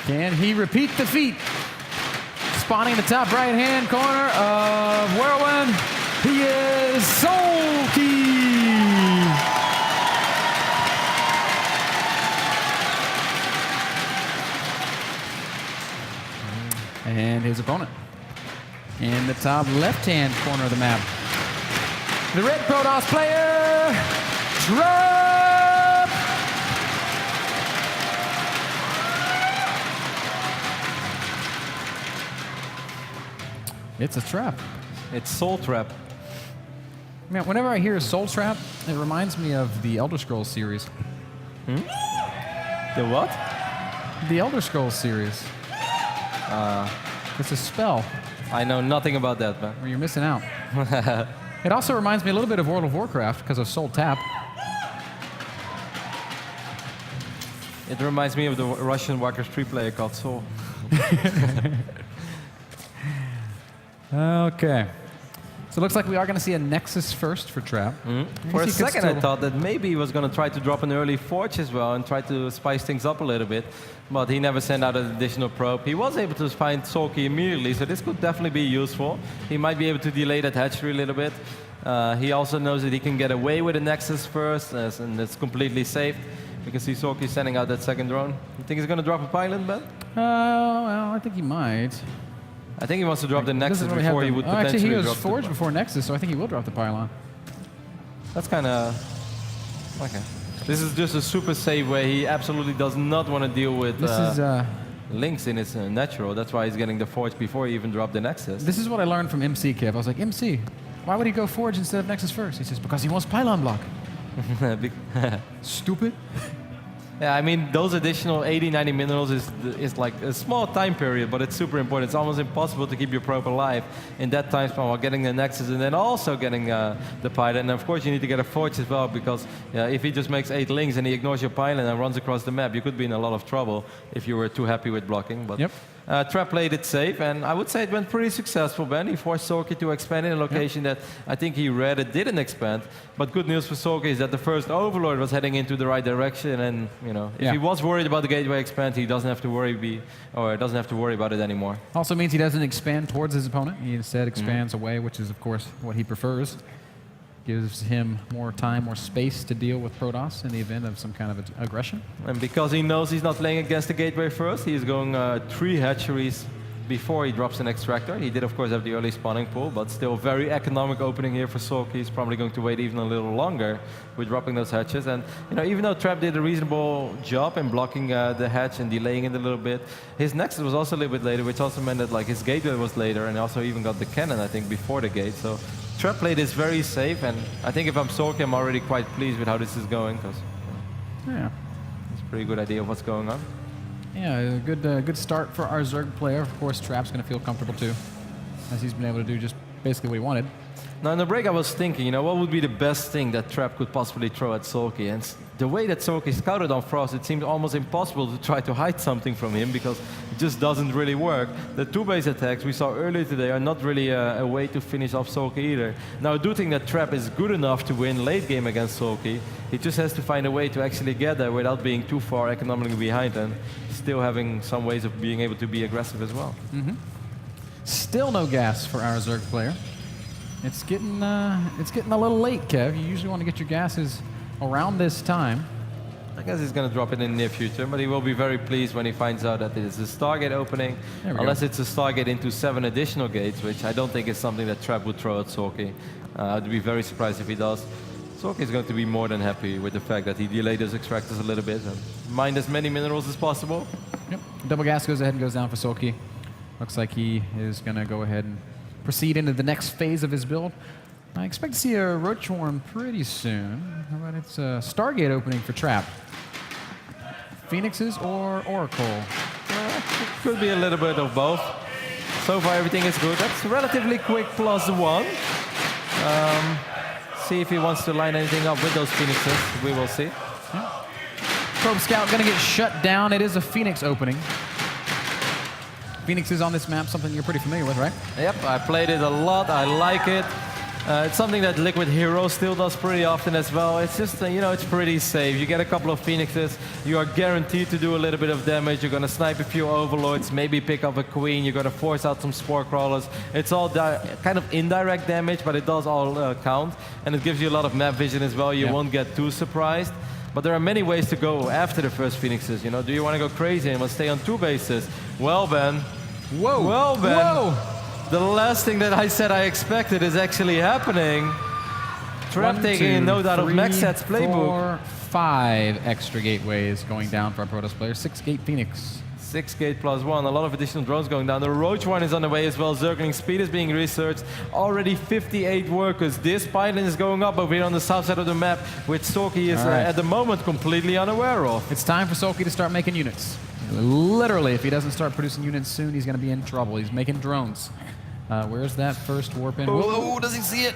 Can he repeat the feat? Spawning in the top right-hand corner of Whirlwind, he is SoulKey. And his opponent in the top left-hand corner of the map, the red Protoss player, Trap. It's a trap. It's Soul Trap. Man, whenever I hear Soul Trap, it reminds me of the Elder Scrolls series. The what? The Elder Scrolls series. It's a spell I know nothing about that, man. where you're missing out. It also reminds me a little bit of World of Warcraft because of Soul Tap. It reminds me of the Russian Warcraft 3 player called Soul. Okay. So it looks like we are going to see a Nexus first for Trap. For a he could second, I still- thought that maybe he was going to try to drop an early Forge as well and try to spice things up a little bit. But he never sent out an additional probe. He was able to find SoulKey immediately, so this could definitely be useful. He might be able to delay that hatchery a little bit. He also knows that he can get away with a Nexus first, and it's completely safe. We can see SoulKey sending out that second drone. You think he's going to drop a pylon, Ben? Well, I think he might. I think he wants to drop the Nexus Doesn't really have before he the- would Oh, actually, potentially he was drop Forged the... before Nexus, so I think he will drop the pylon. That's kind of... Okay. This is just a super safe way. He absolutely does not want to deal with This is links in his natural. That's why he's getting the Forge before he even dropped the Nexus. this is what I learned from MC Kev. I was like, MC, why would he go Forge instead of Nexus first? He says, because he wants pylon block. Stupid. Yeah, I mean, those additional 80, 90 minerals is like a small time period, but it's super important. It's almost impossible to keep your probe alive in that time span while getting the Nexus and then also getting the pilot. And of course, you need to get a Forge as well, because if he just makes 8 links and he ignores your pilot and runs across the map, you could be in a lot of trouble if you were too happy with blocking. But Yep. Trap played it safe, and I would say it went pretty successful, Ben. He forced SoulKey to expand in a location that I think he read it didn't expand. But good news for SoulKey is that the first Overlord was heading into the right direction, and if he was worried about the gateway expand, he doesn't have to worry about it anymore. Also means he doesn't expand towards his opponent. He instead expands away, which is, of course, what he prefers. Gives him more time, more space to deal with Protoss in the event of some kind of aggression. And because he knows he's not playing against the gateway first, he's going 3 hatcheries before he drops an extractor. He did, of course, have the early spawning pool, but still very economic opening here for SoulKey. He's probably going to wait even a little longer with dropping those hatches. And even though Trap did a reasonable job in blocking the hatch and delaying it a little bit, his Nexus was also a little bit later, which also meant that his gateway was later, and also even got the cannon, I think, before the gate. So Trap played is very safe, and I think if I'm SoulKey, I'm already quite pleased with how this is going, because it's a pretty good idea of what's going on. Yeah, a good start for our Zerg player. Of course, Trap's going to feel comfortable too, as he's been able to do just basically what he wanted. Now in the break I was thinking, what would be the best thing that Trap could possibly throw at SoulKey? And the way that SoulKey scouted on Frost, it seemed almost impossible to try to hide something from him, because it just doesn't really work. The 2-base attacks we saw earlier today are not really a way to finish off SoulKey either. Now I do think that Trap is good enough to win late game against SoulKey. He just has to find a way to actually get there without being too far economically behind and still having some ways of being able to be aggressive as well. Still no gas for our Zerg player. It's getting a little late, Kev. You usually want to get your gases around this time. I guess he's going to drop it in the near future, but he will be very pleased when he finds out that it is a Stargate opening, unless it's a Stargate into 7 additional gates, which I don't think is something that Trap would throw at SoulKey. I'd be very surprised if he does. SoulKey is going to be more than happy with the fact that he delayed his extractors a little bit and mined as many minerals as possible. Yep. Double gas goes ahead and goes down for SoulKey. Looks like he is going to go ahead and proceed into the next phase of his build. I expect to see a Roach Worm pretty soon, but it's a Stargate opening for Trap. Phoenixes or Oracle? It could be a little bit of both. So far everything is good. That's relatively quick +1. See if he wants to line anything up with those Phoenixes. We will see. Yeah. Probe Scout going to get shut down. It is a Phoenix opening. Phoenix is on this map, something you're pretty familiar with, right? Yep, I played it a lot. I like it. It's something that Liquid Hero still does pretty often as well. It's just, it's pretty safe. You get a couple of Phoenixes, you are guaranteed to do a little bit of damage. You're going to snipe a few Overlords, maybe pick up a Queen. You're going to force out some Spore Crawlers. It's all kind of indirect damage, but it does all count. And it gives you a lot of map vision as well. You won't get too surprised. But there are many ways to go after the first Phoenixes. Do you want to go crazy and stay on 2 bases? Well, Ben. Whoa. Well, Ben. Whoa. The last thing that I said I expected is actually happening. Trap taking a note out of Maxet's playbook. 4, 5 extra gateways going down for our Protoss player. 6 gate Phoenix. 6 gate plus 1. A lot of additional drones going down. The Roach one is on the way as well. Zergling speed is being researched. Already 58 workers. This pipeline is going up over here on the south side of the map, which SoulKey is at the moment completely unaware of. It's time for SoulKey to start making units. Literally, if he doesn't start producing units soon, he's going to be in trouble. He's making drones. Where's that first warp in? Whoa, does he see it?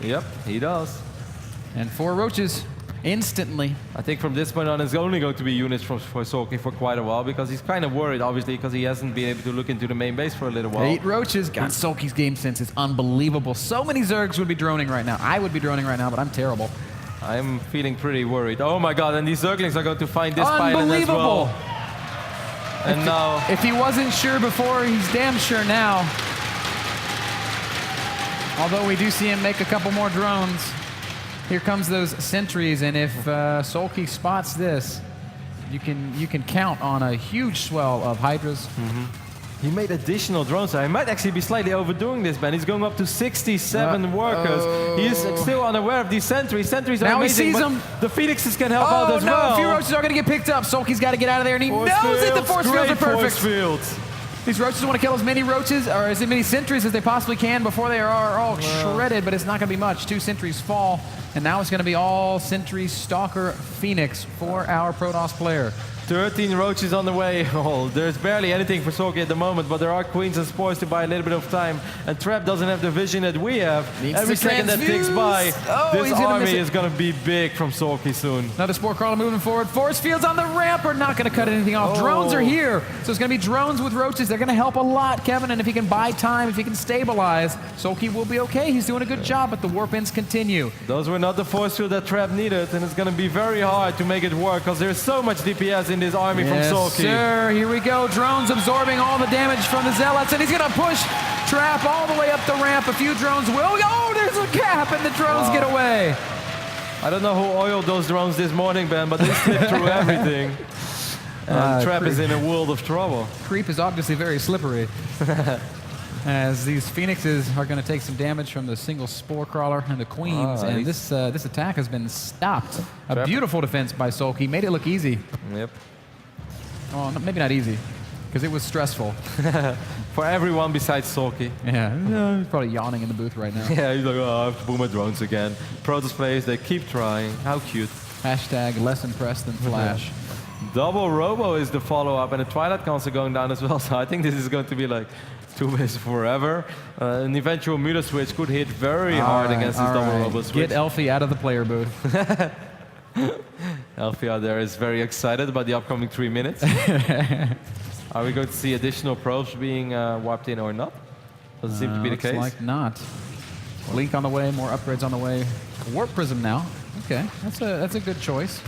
Yep, he does. And 4 roaches instantly. I think from this point on, it's only going to be units for SoulKey for quite a while, because he's kind of worried, obviously, because he hasn't been able to look into the main base for a little while. 8 roaches. God, SoulKey's game sense is unbelievable. So many Zergs would be droning right now. I would be droning right now, but I'm terrible. I'm feeling pretty worried. Oh my god, and these Zerglings are going to find this pylon as well. And now... If he wasn't sure before, he's damn sure now. Although we do see him make a couple more drones. Here comes those sentries, and if SoulKey spots this, you can count on a huge swell of Hydras. He made additional drones. I might actually be slightly overdoing this, man. He's going up to 67 workers. He's still unaware of these sentries. Sentries are amazing, he sees them. The Phoenixes can help out as well. A few roaches are going to get picked up. SoulKey's got to get out of there, and he knows that the force fields are perfect. Force fields. These roaches want to kill as many roaches, or as many sentries as they possibly can before they are all shredded, but it's not going to be much. 2 sentries fall, and now it's going to be all sentry, stalker, Phoenix for our Protoss player. 13 roaches on the way. Oh, there's barely anything for SoulKey at the moment, but there are Queens and Spores to buy a little bit of time. And Trap doesn't have the vision that we have. Every second that ticks by, this army is going to be big from SoulKey soon. Another Spore Crawler moving forward. Force fields on the ramp are not going to cut anything off. Drones are here. So it's going to be drones with roaches. They're going to help a lot, Kevin. And if he can buy time, if he can stabilize, SoulKey will be okay. He's doing a good job, but the warp ins continue. Those were not the force field that Trap needed, and it's going to be very hard to make it work, because there's so much DPS in this army from SoulKey. Sir, here we go. Drones absorbing all the damage from the Zealots, and he's going to push Trap all the way up the ramp. A few drones will. Oh, there's a gap, and the drones get away. I don't know who oiled those drones this morning, Ben, but they slipped through everything. And Trap is in a world of trouble. Creep is obviously very slippery. As these Phoenixes are going to take some damage from the single Spore Crawler and the Queens, and this attack has been stopped. A beautiful defense by SoulKey. Made it look easy. Yep. Well, maybe not easy, because it was stressful. For everyone besides SoulKey. Yeah, he's probably yawning in the booth right now. Yeah, he's like, oh, I have to boom my drones again. Protoss players, they keep trying. How cute. Hashtag less impressed than Flash. Double Robo is the follow-up, and the Twilight Cons are going down as well, so I think this is going to be like 2 bases forever. An eventual Muta switch could hit very hard against this double Robo switch. Get Elfie out of the player booth. Elfie out there is very excited about the upcoming 3 minutes. Are we going to see additional probes being warped in or not? Doesn't seem to be the case. Looks like not. Blink on the way, more upgrades on the way. Warp Prism now. Okay, that's a good choice.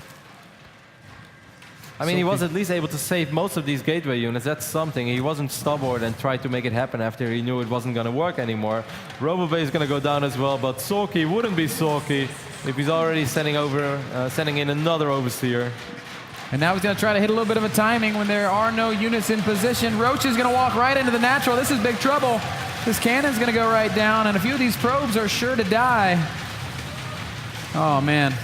I mean, he was at least able to save most of these gateway units. That's something. He wasn't stubborn and tried to make it happen after he knew it wasn't going to work anymore. RoboBay is going to go down as well, but SoulKey wouldn't be SoulKey if he's already sending in another Overseer. And now he's going to try to hit a little bit of a timing when there are no units in position. Roach is going to walk right into the natural. This is big trouble. This cannon's going to go right down, and a few of these probes are sure to die. Oh, man.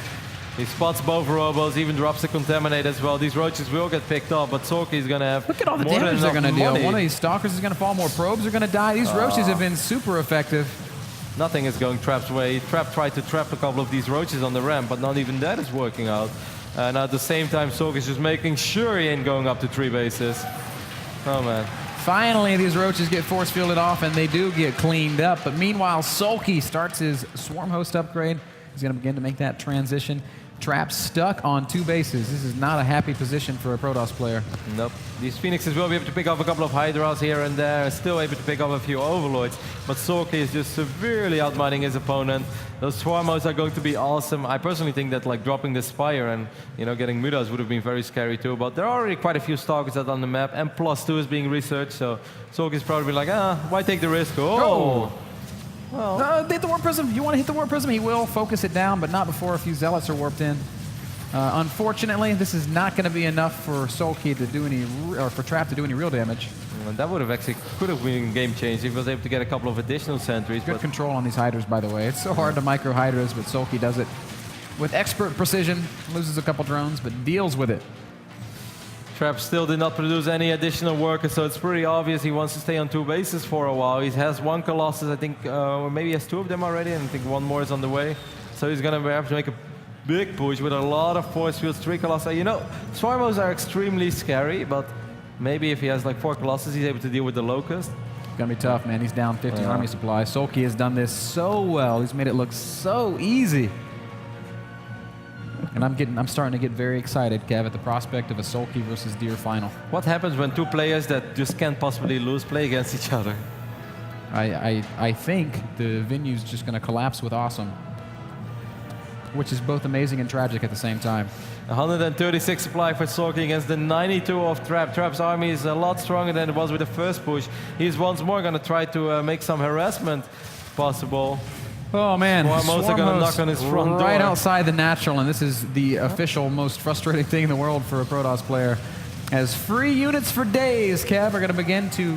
He spots both Robos, even drops the Contaminate as well. These roaches will get picked up, but SoulKey is going to have Look at all the more damage they're going to deal. money. One of these Stalkers is going to fall, more probes are going to die. These roaches have been super effective. Nothing is going Trap's way. Trap tried to trap a couple of these roaches on the ramp, but not even that is working out. And at the same time, SoulKey is just making sure he ain't going up to 3 bases. Oh, man. Finally, these roaches get force fielded off, and they do get cleaned up. But meanwhile, SoulKey starts his Swarm Host upgrade. He's going to begin to make that transition. Trap stuck on 2 bases. This is not a happy position for a Protoss player. Nope. These Phoenixes will be able to pick up a couple of Hydras here and there, still able to pick up a few Overlords, but SoulKey is just severely outmining his opponent. Those Swarmos are going to be awesome. I personally think that like dropping the Spire and getting Mudas would have been very scary too, but there are already quite a few Stalkers out on the map, and +2 is being researched, so SoulKey is probably like, why take the risk? Oh! Well. Hit the Warp Prism. You want to hit the Warp Prism? He will focus it down, but not before a few Zealots are warped in. Unfortunately, this is not going to be enough for SoulKey to do any, or for Trap to do any real damage. And that would have actually could have been game changing if he was able to get a couple of additional sentries. Good control on these Hydras, by the way. It's so hard to micro Hydras, but SoulKey does it with expert precision. Loses a couple drones, but deals with it. Trap still did not produce any additional workers, so it's pretty obvious he wants to stay on 2 bases for a while. He has 1 Colossus, I think, or maybe he has 2 of them already, and I think 1 more is on the way. So he's going to have to make a big push with a lot of force fields, 3 Colossi. Swarmos are extremely scary, but maybe if he has like 4 Colossus, he's able to deal with the Locust. It's going to be tough, man. He's down 50 army supply. SoulKey has done this so well. He's made it look so easy. And I'm starting to get very excited, Kev, at the prospect of a SoulKey versus Deer final. What happens when 2 players that just can't possibly lose play against each other? I think the venue's just going to collapse with awesome, which is both amazing and tragic at the same time. 136 supply for SoulKey against the 92 of Trap. Trap's army is a lot stronger than it was with the first push. He's once more going to try to make some harassment possible. Oh man, Swarmos are going to knock on his front door. Right outside the natural, and this is the official most frustrating thing in the world for a Protoss player. As free units for days, Kev, are going to begin to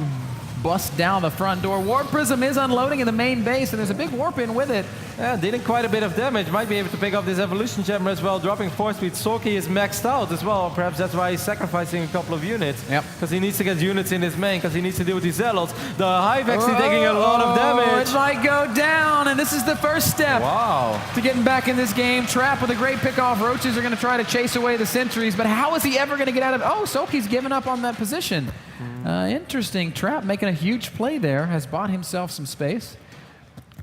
bust down the front door. Warp Prism is unloading in the main base, and there's a big warp in with it. Yeah, dealing quite a bit of damage. Might be able to pick up this Evolution Jammer as well, dropping force speed. SoulKey is maxed out as well. Perhaps that's why he's sacrificing a couple of units. Yep. Because he needs to get units in his main, because he needs to deal with these Zealots. The Hive actually taking a lot of damage. It might go down, and this is the first step to getting back in this game. Trap with a great pickoff. Roaches are going to try to chase away the sentries, but how is he ever going to get out of it? Oh, SoulKey's given up on that position. Interesting. Trap making a huge play there, has bought himself some space.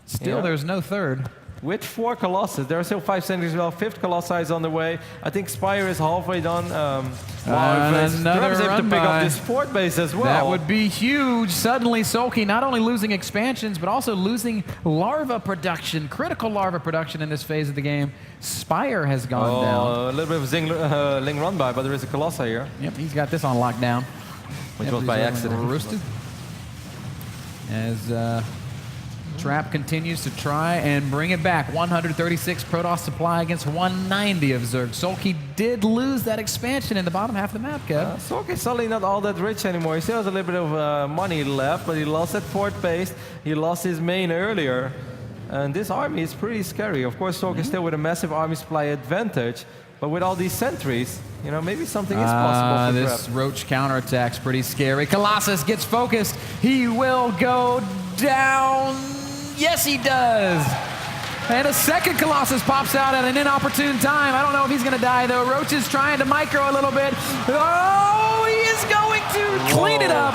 Still, there's no third. With 4 Colossus, there are still 5 sentries as well. 5th Colossi is on the way. I think Spire is halfway done. Another able run to pick up this 4th base as well. That would be huge. Suddenly, SoulKey not only losing expansions, but also losing larva production, critical larva production in this phase of the game. Spire has gone down. A little bit of Ling run by, but there is a Colossi here. Yep, he's got this on lockdown. Which was by accident. Roosted. As Trap continues to try and bring it back. 136 Protoss supply against 190 of Zerg. SoulKey did lose that expansion in the bottom half of the map, Kev. SoulKey's suddenly not all that rich anymore. He still has a little bit of money left, but he lost that 4th base. He lost his main earlier. And this army is pretty scary. Of course, SoulKey still with a massive army supply advantage. But with all these sentries, maybe something is possible for This Roach counterattack's pretty scary. Colossus gets focused. He will go down. Yes, he does. And a second Colossus pops out at an inopportune time. I don't know if he's going to die, though. Roach is trying to micro a little bit. Oh, he is going to clean it up.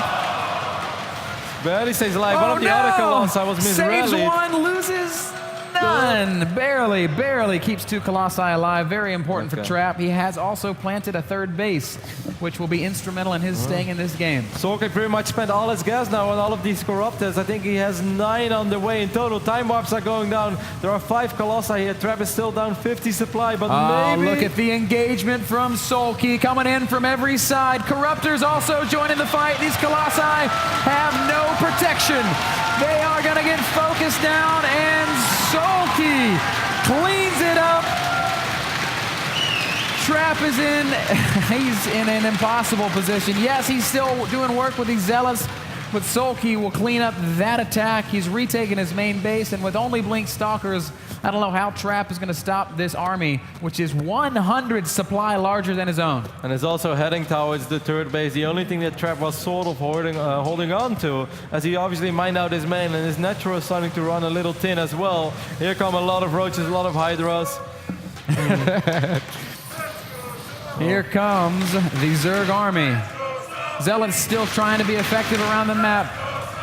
Barely stays alive. One of the other Colossi was misrallied. Saves one, loses none. Barely keeps 2 Colossi alive. Very important for Trap. He has also planted a 3rd base, which will be instrumental in his staying in this game. SoulKey pretty much spent all his gas now on all of these Corruptors. I think he has 9 on the way in total. Time warps are going down. There are 5 Colossi here. Trap is still down 50 supply, but maybe... Look at the engagement from SoulKey coming in from every side. Corruptors also joining the fight. These Colossi have no protection. They are going to get focused down, and SoulKey cleans it up. Trap is he's in an impossible position. Yes, he's still doing work with these Zealots, but SoulKey will clean up that attack. He's retaken his main base, and with only Blink Stalkers, I don't know how Trap is going to stop this army, which is 100 supply larger than his own. And is also heading towards the 3rd base. The only thing that Trap was sort of holding on to, as he obviously mined out his main, and his natural is starting to run a little thin as well. Here come a lot of Roaches, a lot of Hydras. Here comes the Zerg army. Zealot's still trying to be effective around the map.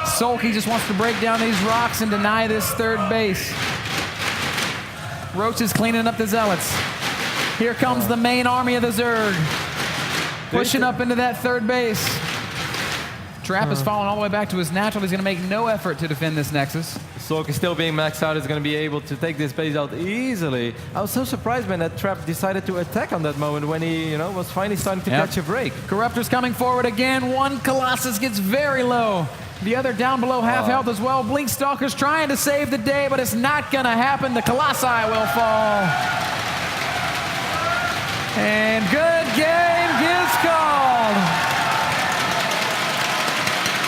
SoulKey just wants to break down these rocks and deny this 3rd base. Roach is cleaning up the Zealots. Here comes the main army of the Zerg. Pushing up into that third base. Trap is falling all the way back to his natural. He's going to make no effort to defend this Nexus. SoulKey still being maxed out is going to be able to take this base out easily. I was so surprised when that Trap decided to attack on that moment when he, was finally starting to catch a break. Corruptor's coming forward again. One Colossus gets very low. The other down below half health as well. Blinkstalker's trying to save the day, but it's not going to happen. The Colossi will fall. And good